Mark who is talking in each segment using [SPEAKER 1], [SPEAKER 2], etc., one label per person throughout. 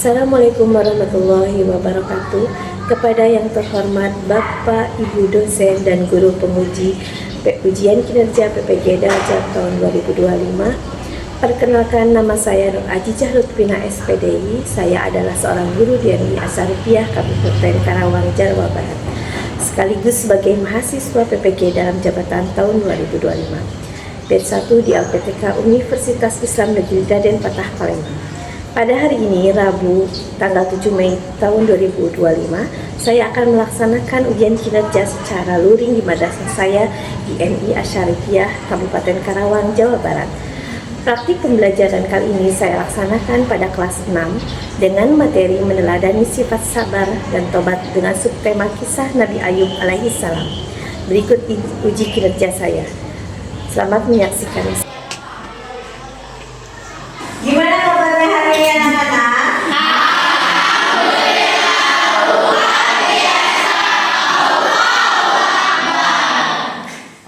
[SPEAKER 1] Assalamualaikum warahmatullahi wabarakatuh. Kepada yang terhormat Bapak, Ibu dosen dan guru penguji ujian kinerja PPG Darajat tahun 2025. Perkenalkan, nama saya Nur Ajijah Lutfina SPDI. Saya adalah seorang guru di MI Asyarifiyah Kabupaten Karawang, Jawa Barat, sekaligus sebagai mahasiswa PPG dalam jabatan tahun 2025. Batch 1 di LPTK Universitas Islam Negeri Raden Patah, Palembang. Pada hari ini, Rabu, tanggal 7 Mei tahun 2025, saya akan melaksanakan ujian kinerja secara luring di madrasah saya di MI Asyarifiyah Kabupaten Karawang, Jawa Barat. Praktik pembelajaran kali ini saya laksanakan pada kelas 6 dengan materi meneladani sifat sabar dan tobat dengan subtema kisah Nabi Ayub alaihi salam. Berikut uji kinerja saya. Selamat menyaksikan.
[SPEAKER 2] Gimana kabarnya hari ini anak-anak?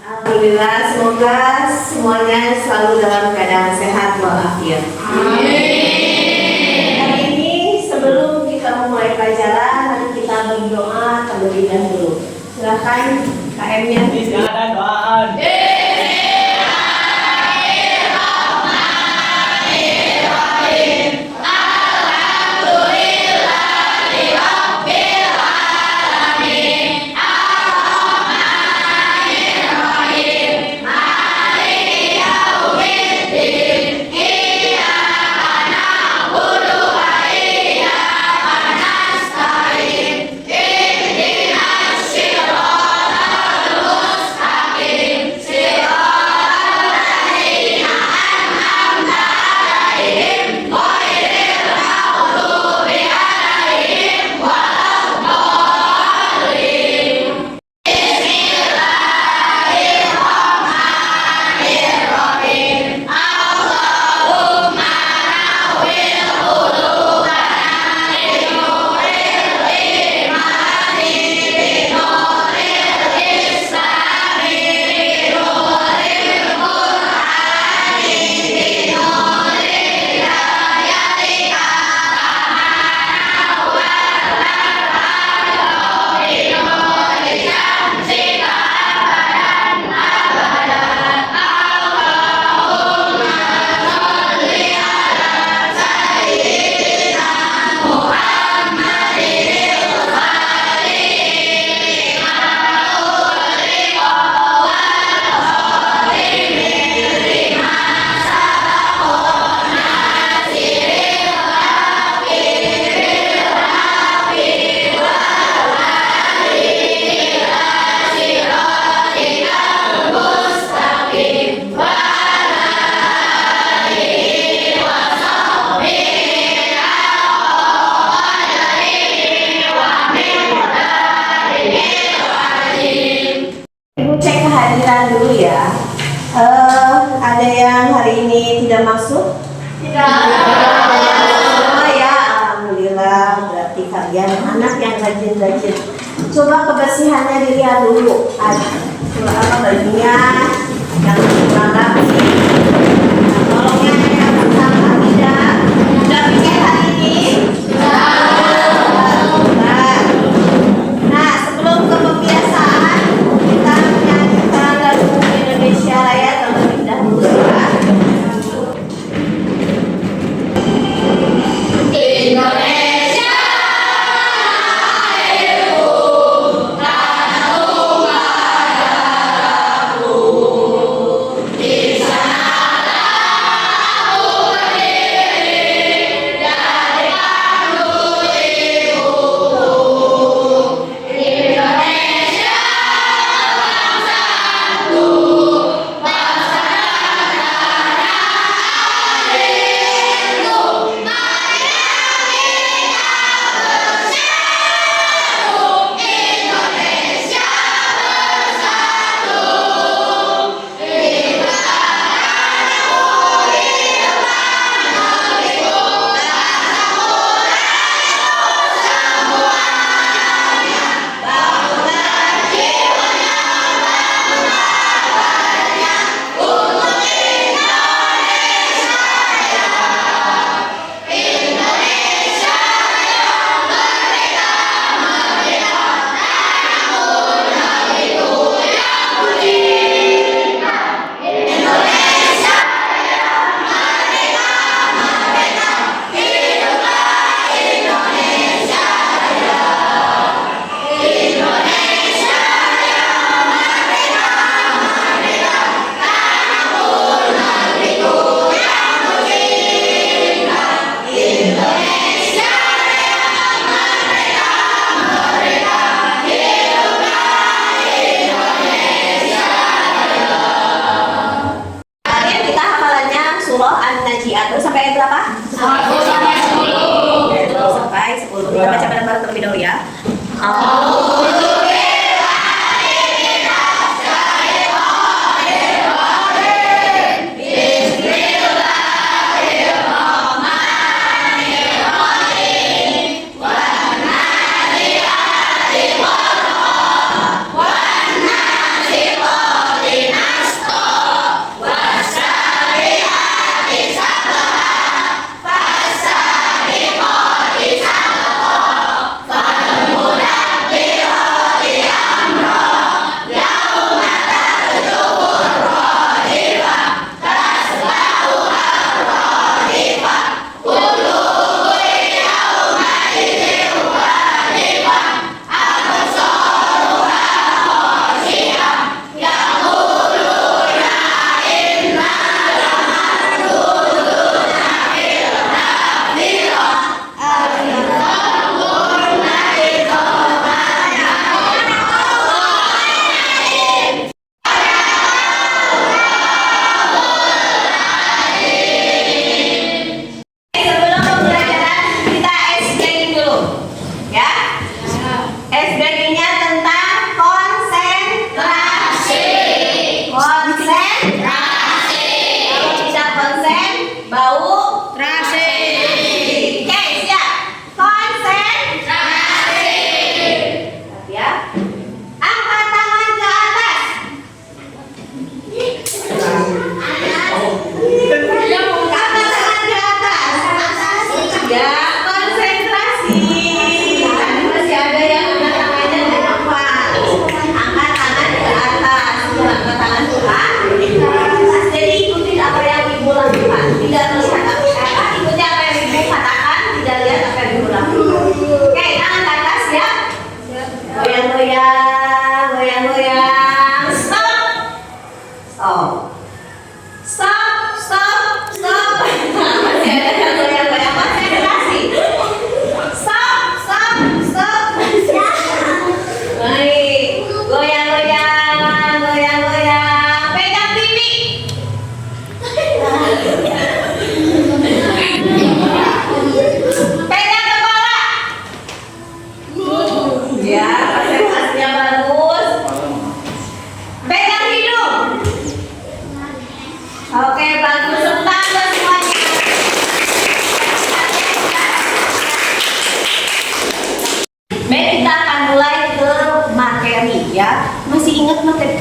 [SPEAKER 2] Alhamdulillah, semoga semuanya selalu dalam keadaan sehat walafiat. Amin. Hari ini sebelum kita memulai pelajaran, mari kita berdoa terlebih dahulu. Silakan KM-nya.
[SPEAKER 3] Ada doa.
[SPEAKER 2] Kehadiran dulu ya. Ada yang hari ini tidak masuk? Tidak. Oh ya, alhamdulillah. Berarti kalian anak yang rajin-rajin. Coba kebersihannya dilihat dulu. Coba apa bajunya yang kurang rapi. Tolong yang bersama tidak. Sudah pikir hari ini? Nah, sebelum ke pembiasaan, kita menyanyikan lagu Indonesia Raya terlebih dahulu ya.
[SPEAKER 4] Indonesia airku, tanah tumpah darahku, di sana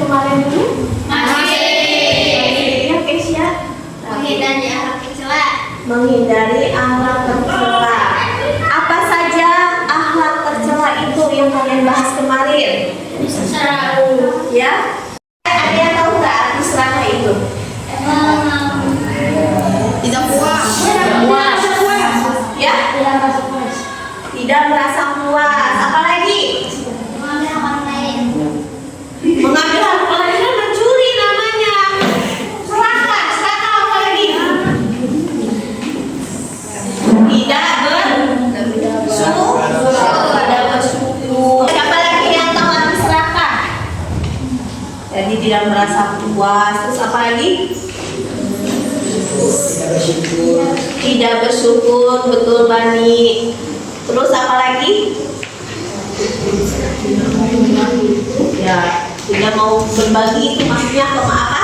[SPEAKER 2] kemarin dulu?
[SPEAKER 4] Masih.
[SPEAKER 2] Ya, Kesia.
[SPEAKER 4] Menghindari akhlak tercela.
[SPEAKER 2] Menghindari akhlak tercela. Apa saja akhlak tercela itu yang kalian bahas kemarin?
[SPEAKER 4] Seragu.
[SPEAKER 2] Ya? Ada yang tahu nggak arti serakah itu?
[SPEAKER 4] Tidak puas.
[SPEAKER 2] Ya? Tidak merasa puas. Apa lagi? Mengambil hak orang lain kan mencuri namanya. Serakah apa lagi? Tidak bersyukur. Siapa lagi yang tahu arti serakah? Jadi tidak merasa puas. Terus apa lagi? Tidak bersyukur, betul Bani. Terus apa lagi? Ya, tidak mau berbagi itu maksudnya ke apa?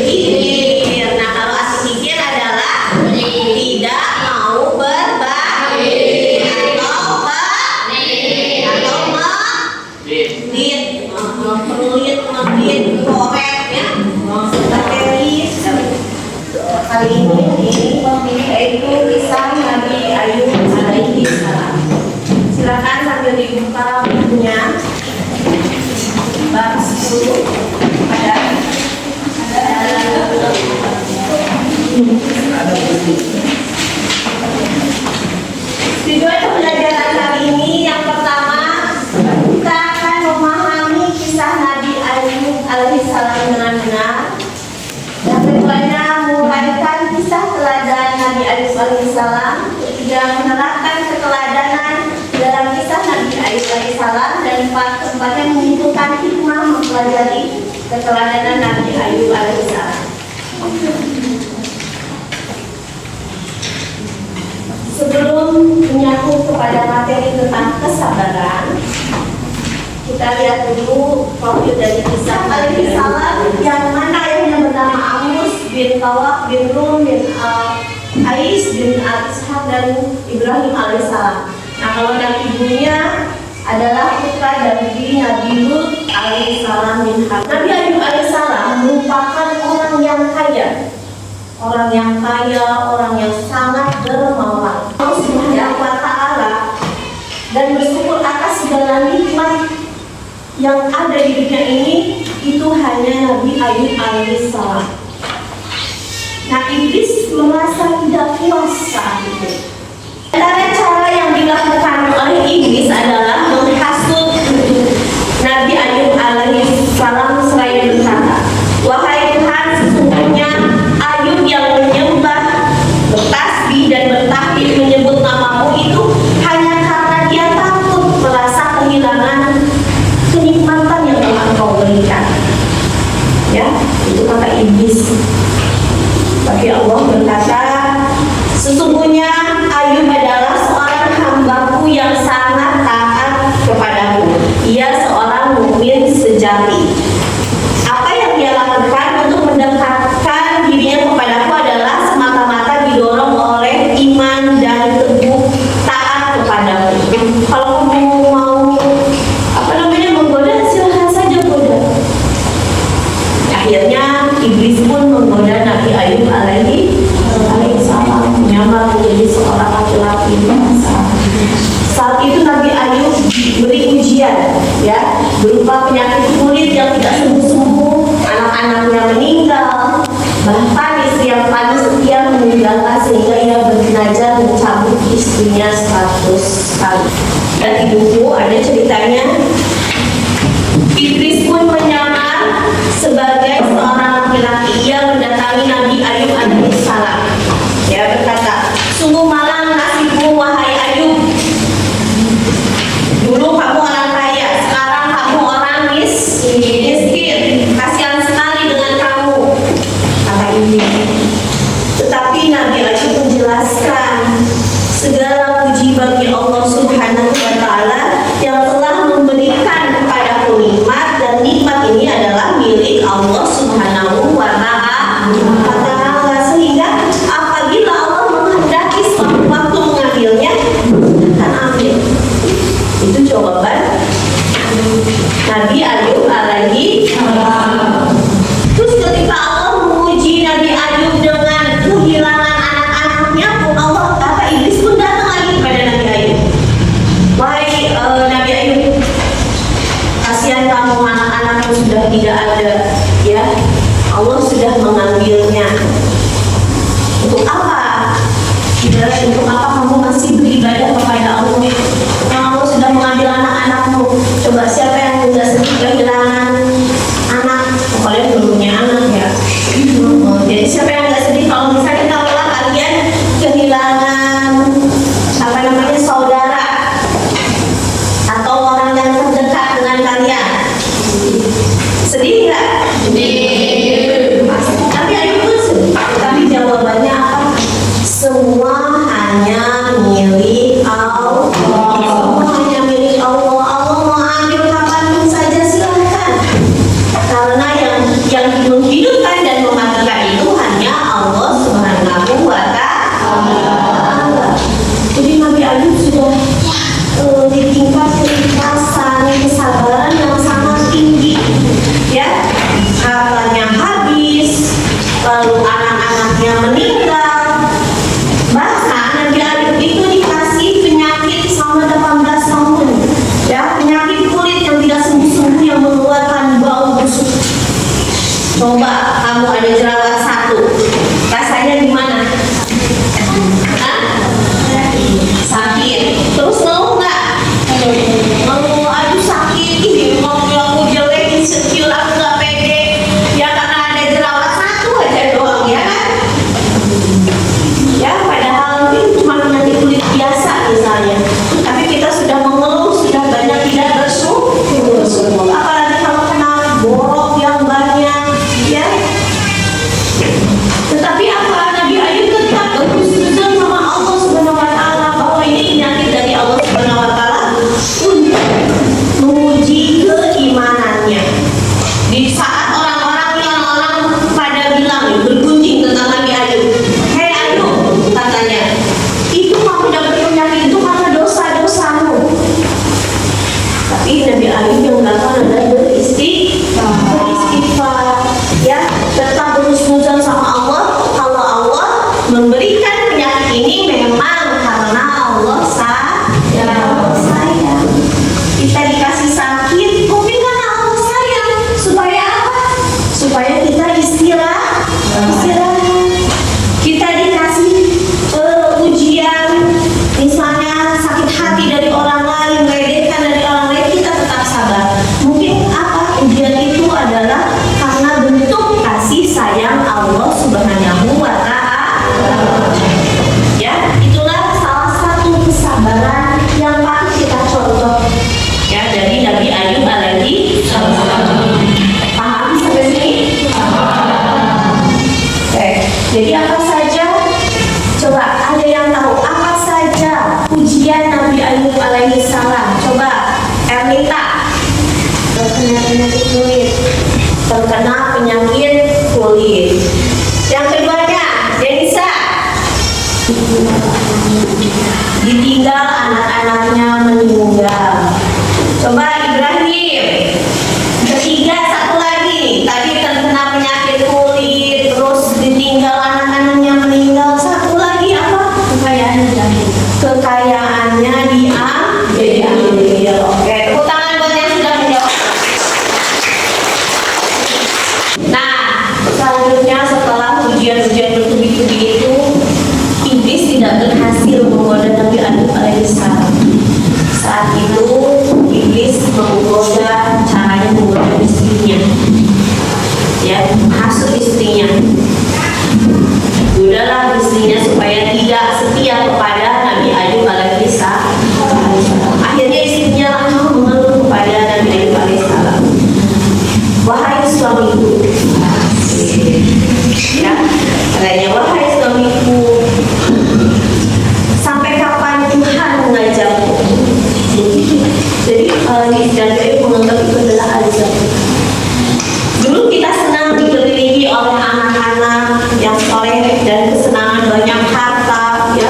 [SPEAKER 2] Kikir. Nah, kalau arti kikir adalah tidak mau berbagi atau pelit, korek ya, bateris. Kali ini yaitu kisah Nabi Ayub alaihi salam. Silakan sambil dibuka bukunya. Bab 10 ada tujuan pembelajaran kali ini yang pertama kita akan memahami kisah Nabi Ayub alaihi salam dengan benar. Yang keduanya menguraikan kisah teladan Nabi Ayub alaihissalam. Ketiga, menerapkan keteladanan dalam kisah Nabi Ayub alaihissalam. Dan keempatnya mengumpulkan hikmah mempelajari keteladanan Nabi Ayub alaihissalam. Sebelum menyangkut kepada materi tentang kesabaran, kita lihat dulu profil dari kisah alaihissalam yang mana ayahnya bernama Amus bin Tawak bin Rum bin Ais bin Al-Ishaq dan Ibrahim alaihissalam. Nah, kalau dari ibunya adalah putra dari Nabi Lut alaihissalam bin Harun. Nabi Ayub alaihissalam merupakan orang yang kaya, orang yang sangat dermawan. Allah Subhanahu wa Ta'ala dan bersyukur atas segala nikmat yang ada di dunia ini itu hanya Nabi Ayub alaihissalam. Nah, iblis merasa tidak puas saat itu. Antara cara yang dilakukan oleh iblis adalah menghasut Nabi Ayub alaihissalam seraya berkata, "Wahai Tuhan, sesungguhnya Ayub yang menyembah, bertasbih dan bertakbir menyebut namamu itu hanya karena dia takut merasa kehilangan kenikmatan yang telah Engkau berikan." Ya, itu kata iblis. Tapi Allah berkata, "Sesungguhnya Ayub adalah seorang hamba-Ku yang sangat taat kepadamu. Ia seorang mukmin sejati. Apa yang dia lakukan untuk mendekatkan dirinya kepadaku adalah semata-mata didorong oleh iman dan teguh taat kepadamu." Kalau kamu mau menggoda, silahkan saja goda. Akhirnya iblis pun menggoda Nabi Ayub alaihissalam, menyamar menjadi seorang laki-laki biasa. Saat itu Nabi Ayub beri ujian, ya, berupa penyakit kulit yang tidak sembuh-sembuh, anak-anaknya meninggal, bahkan istri yang paling setia meninggalkan sehingga ia berjenajah mencabut istrinya 100 kali. Dan di buku ada ceritanya, iblis pun menyamar sebagai seorang laki-laki. Ia mendatangi Nabi Ayub alaihissalam. Ya, berkata, "Sungguh malang nasibmu wahai Ayub. Dulu kamu orang kaya, sekarang kamu orang miskin. Kasihan sekali dengan kamu," kata iblis. Tetapi Nabi Ayub menjelaskan, "Segala puji bagi Allah Subhanahu wa Ta'ala yang telah memberikan jawabannya apa? Semua hanya milik Allah. Semua hanya milik Allah. Allah mau ambil kapanpun saja silahkan. Karena yang menghidupkan dan mematikan itu hanya Allah Subhanahu wa Ta'ala. Jadi Nabi Ayub sudah di tingkat keikhlasan, kesabaran yang sangat tinggi, ya. Hartanya habis, lalu anak-anaknya meninggal. Bahkan Nabi Ayub itu dikasih penyakit selama 18 tahun, ya, penyakit kulit yang tidak sembuh-sembuh yang mengeluarkan bau busuk. Coba kamu ada jerawat satu, rasanya gimana? Hah? Sakit. Terus mau nggak? Mau, aduh sakit, ini mau aku jelek, insecure, aku nggak pede. Ya karena ada jerawat satu aja doang, ya kan? Ya padahal ini cuma penyakit kulit biasa misalnya. Tapi kita sudah mengeluh, sudah banyak tidak bersyukur. Apalagi kalau kena borok yang banyak, ya. Tetapi apa? Nabi Ayub tetap berhusnuzon sama Allah Subhanahu wa Ta'ala bahwa ini penyakit dari Allah Subhanahu wa Ta'ala untuk menguji keimanannya. Di saat orang-orang pada bilang bergunjing tentang Nabi Ayub, "Hei Ayub," katanya, "itu kamu dapat penyakit itu karena dosa-dosamu." Tapi Nabi Ayub yang melakukan adalah beristighfar, ya, tetap berhusnuzon sama Allah. Kalau Allah memberikan penyakit ini memang karena Allah sayang. Kita dikasih sakit mungkin karena Allah sayang. Supaya apa? Supaya kita istirahat. Kita dikasih ujian, misalnya sakit hati dari orang lain, meledekkan dari orang lain, kita tetap sabar. Mungkin apa? Ujian itu adalah karena bentuk kasih sayang Allah Subhanahu wa Ta'ala. Ya, itulah salah satu kesabaran yang patut kita contoh, ya, dari Nabi Ayub alaihi salam. Paham sampai sini? Oke, jadi apa saja? Coba ada yang tahu apa saja ujian Nabi Ayub alaihi salam? Coba Ernita. Terkena penyakit kulit. Yang keduanya, Denisa. Ditinggal anak-anaknya meninggal. Coba Ibrahim. Ketiga, satu lagi. Tadi terkena penyakit kulit, terus ditinggal anak-anaknya meninggal. Satu lagi apa? Kekayaannya diambil. Oke, tepuk tangan buat yang sudah menjawab. Nah, selanjutnya setelah ujian-ujian bertubi-tubi itu, iblis tidak berhasil menggoda Nabi Ayub alaihissalam. Saat itu iblis menggoda, caranya menggoda istrinya, ya, hasut istrinya. Godalah istrinya supaya tidak setia kepada Nabi Ayub alaihissalam. Akhirnya istrinya langsung mengeluh kepada Nabi Ayub alaihissalam, "Wahai suamiku," ya, katanya, "wahai suamiku, sampai kapan Tuhan mengajarku?" Jadi Nabi Ayub menganggap itu adalah azab. Dulu kita senang dikelilingi oleh anak-anak yang soleh dan kesenangan banyak harta, ya,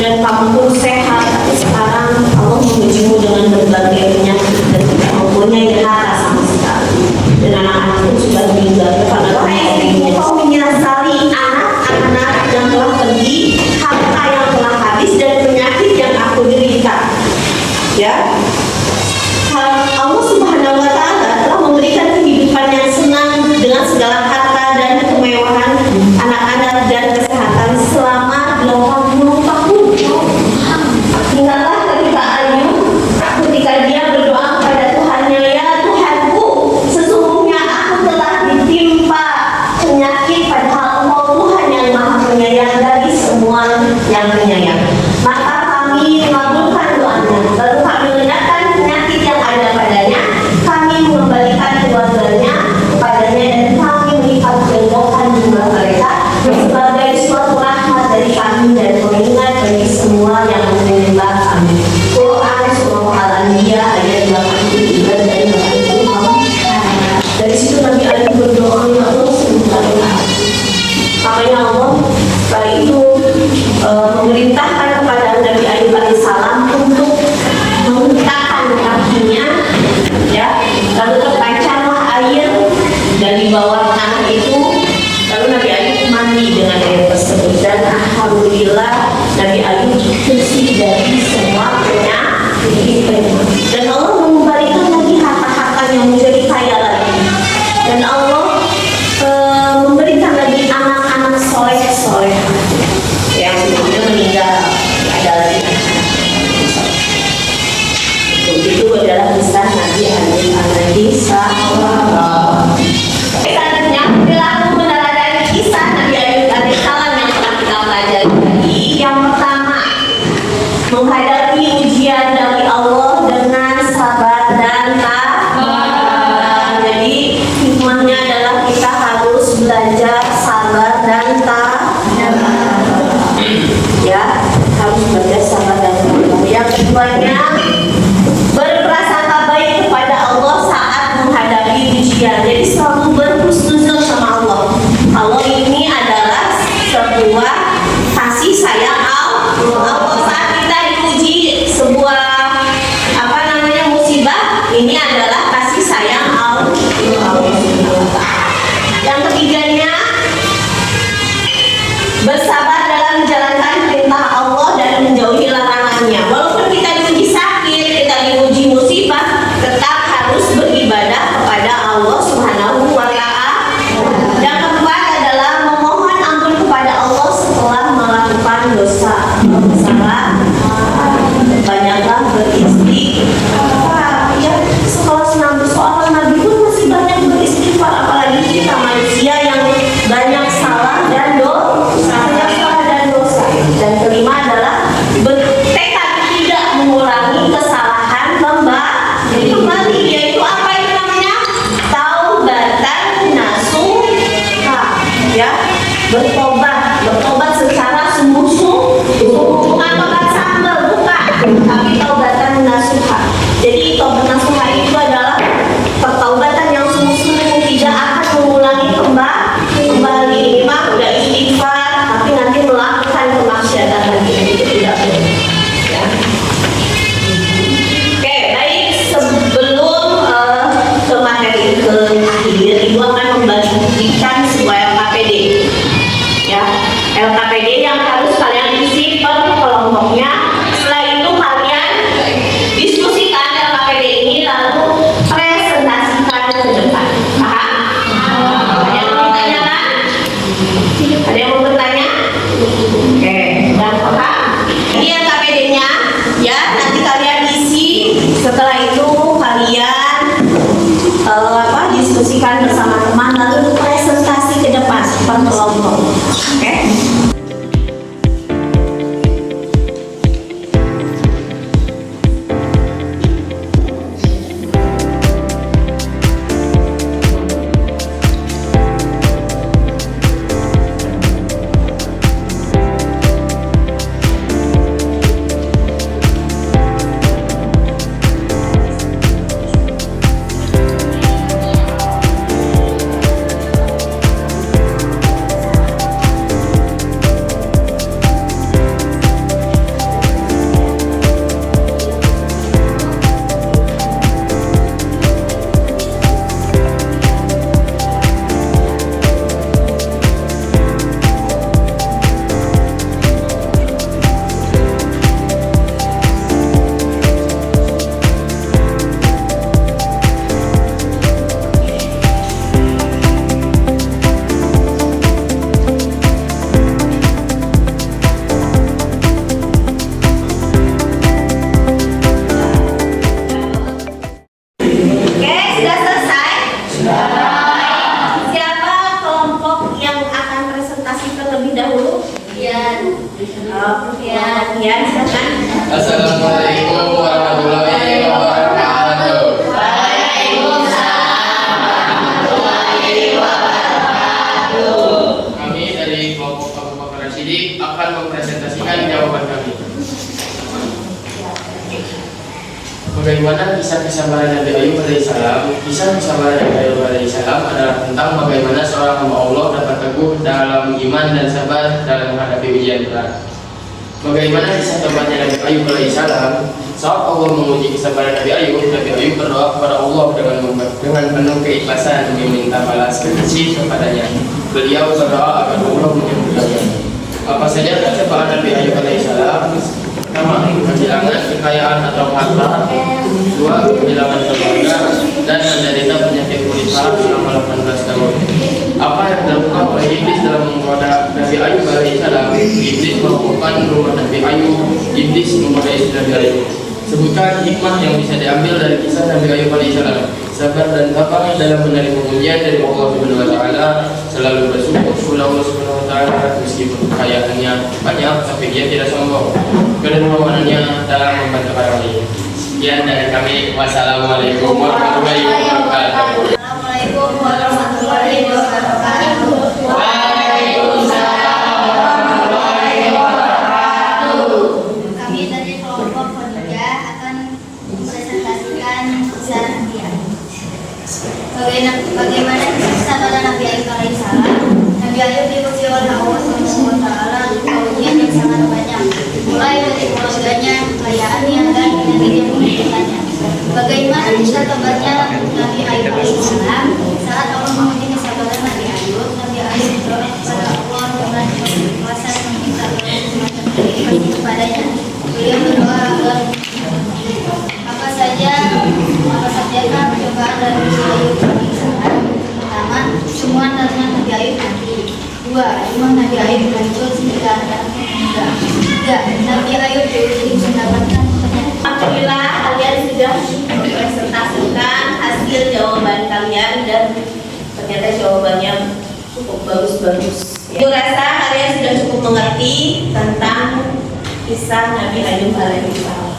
[SPEAKER 2] dan kamu pun sehat. Tapi sekarang Allah mengujimu dengan berbagai penyakit dan tidak mempunyai harta sama sekali. Dan anak-anak pun sudah meninggal karena kau menyesali anak-anak yang telah pergi, harta yang telah habis, dan penyakit yang aku derita. Ya, Allah Subhanahu wa Ta'ala telah memberikan kehidupan yang senang dengan segala harta dan kemewahan anak-anak dan kesehatan selama 80 tahun. Ingatlah ketika Ayub, ketika dia berdoa kepada Tuhannya, "Ya Tuhanku, sesungguhnya aku telah ditimpa penyakit Amin alaihi salam. Selanjutnya perilaku meneladani kisah Nabi Ayub alaihissalam yang telah kita pelajari tadi. Yang pertama, menghadapi ujian dari Allah dengan sabar dan tabah. Jadi hikmahnya adalah kita harus belajar sabar dan tabah. Ya, harus belajar sabar dan tabah. Yang keduanya, berprasangka baik kepada Allah saat menghadapi ujian. Jadi selalu berhusnuzon sama Allah. Allah ini adalah sebuah kasih sayang Allah. Saat kita diuji sebuah musibah, ini adalah kasih sayang Allah. Yang ketiganya, bersabar dalam menjalankan perintah Allah dan menjauhi larangannya. Walaupun kita diuji sakit, kita diuji musibah, tetap harus beribadah kepada Allah Subhanahu wa Ta'ala. Yang keempat adalah memohon ampun kepada Allah setelah melakukan dosa besar. Banyaklah beristighfar. Ya, setelah 100 orang Nabi pun masih banyak beristighfar, apalagi kita manusia yang banyak salah dan dosa. Dan kelima adalah bertekad tidak mengulangi kesalahan kembali, yaitu apa itu namanya? Taubatan nasuha, ya, bertobat secara sungguh-sungguh, bukan tobat sambal, bukan, tapi taubatan nasuha. Jadi taubat nasuha itu adalah pertaubatan yang sungguh-sungguh, tidak akan mengulangi kembali. Minimal udah istighfar, tapi nanti melakukan kemaksiatan lagi, itu tidak boleh. Ya. Oke, baik, sebelum ke materi terakhir, Ibu akan membagikan sebuah LKPD. Ya, LKPD yang harus kalian isi per kelompoknya. Setelah itu kalian diskusikan LKPD ini, lalu presentasikan ke depan. Paham? Ada yang mau ditanyakan? Ada yang mau bertanya? Oke, dan paham? Ini LKPD-nya, ya, nanti kalian isi. Setelah itu kalian diskusikan bersama teman, lalu presentasi ke depan per kelompok. Oke?
[SPEAKER 3] Assalamualaikum warahmatullahi wabarakatuh. Kami dari kelompok Abu Bakar Siddiq akan mempresentasikan jawaban kami. Bagaimana kisah kesabaran Nabi Ayub alaihissalam? Kisah kesabaran Nabi Ayub alaihissalam adalah tentang bagaimana seorang hamba Allah dapat teguh dalam iman dan sabar dalam menghadapi ujian berat. Bagaimana kisah tobatnya Nabi Ayub alaihissalam? Saat Allah menguji kesabaran Nabi Ayub berdoa kepada Allah dengan penuh keikhlasan meminta balas kasih kepadanya. Beliau berdoa agar Allah menyembuhkannya. Apa saja cobaan Nabi Ayub alaihissalam? Pertama, kehilangan kekayaan atau harta. Dua, kehilangan keluarga dan menderita penyakit kulit parah selama 18 tahun. Apa yang dilakukan oleh iblis dalam menggoda Nabi Ayub alaihissalam? Iblis merobohkan rumah Nabi Ayub. Iblis menggoda istri Nabi Ayub. Sebutkan hikmah yang bisa diambil dari kisah Nabi Ayub alaihissalam. Sabar dan tabah dalam menerima ujian dari Allah Subhanahu wa taala, selalu bersyukur kepada Allah Subhanahu wa taala meskipun kekayaannya banyak tapi dia tidak sombong. Kedermawanannya dalam membantu orang lain. Sekian dari kami. Wassalamualaikum warahmatullahi wabarakatuh.
[SPEAKER 4] Assalamualaikum warahmatullahi wabarakatuh. Kami dari kelompok pemuda akan mempresentasikan kisah Nabi Ayub. Bagaimana kisah pada Nabi Ayub alaihissalam? Nabi Ayub diuji oleh Allah Subhanahu wa taala dengan ujian yang sangat banyak, mulai dari keluarganya, kekayaannya, dan penyakit yang menimpannya. Bagaimana kisah kabarnya Nabi Ayub alaihissalam? Saat Allah menguji kesabaran Nabi Ayub berdoa kepada Allah dengan keikhlasan meminta semacam kehidupan kepadanya. Beliau berdoa agar apa sajakah cobaan dari Nabi Ayub alaihissalam? Pertama, semua tentang Nabi Ayub mati. Dua, rumah Nabi Ayub hancur sehingga anaknya meninggal. Tiga, Nabi Ayub diuji mendapatkan penyakit.
[SPEAKER 2] Alhamdulillah kalian sudah mempresentasikan hasil jawaban kalian dan ternyata jawabannya cukup bagus-bagus. Aku rasa kalian sudah cukup mengerti tentang kisah Nabi Ayub alaihissalam.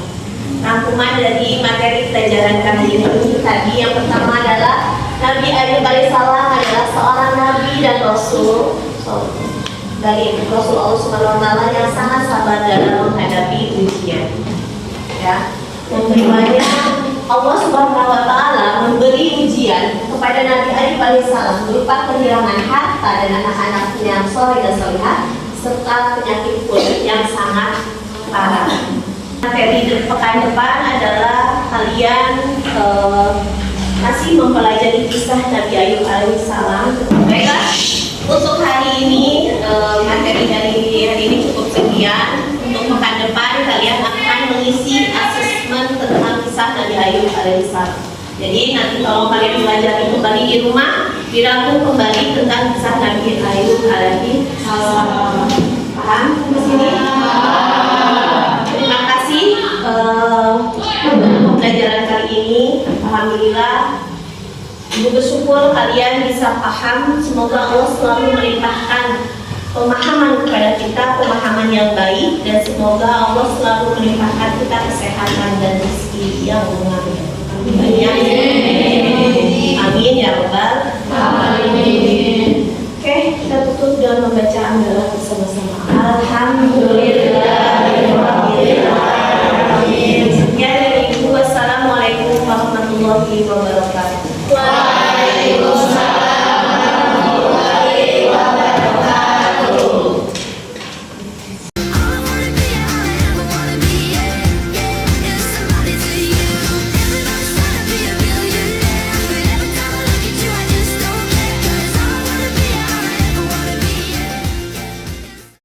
[SPEAKER 2] Rangkuman dari materi pelajaran kali ini tadi yang pertama adalah Nabi Ayub alaihissalam adalah seorang nabi dan rasul dari Rasul Allah Subhanahu wa taala yang sangat sabar dalam menghadapi ujian. Ya. Yang keduanya, Allah Subhanahu wa taala memberi ujian kepada Nabi Ayub alaihissalam berupa kehilangan harta dan anak-anaknya yang soleh dan solehah serta penyakit kulit yang sangat parah. Materi pekan depan adalah kalian masih mempelajari kisah Nabi Ayub alaihissalam. Baiklah, untuk hari ini materi dari hari ini cukup sekian. Untuk pekan depan kalian akan mengisi asesmen tentang kisah Nabi Ayub alaihissalam. Jadi nanti kalau kalian belajar kembali di rumah, dirangkum kembali tentang kisah Nabi Ayub alaihissalam. Paham di sini? Terima kasih pembelajaran kali ini. Alhamdulillah, Ibu bersyukur kalian bisa paham. Semoga Allah selalu melimpahkan pemahaman kepada kita, pemahaman yang baik, dan semoga Allah selalu melimpahkan kita kesehatan dan rezeki yang mengalir. Amin ya rabbal alamin. Oke, kita tutup dengan membaca anggaran bersama-sama.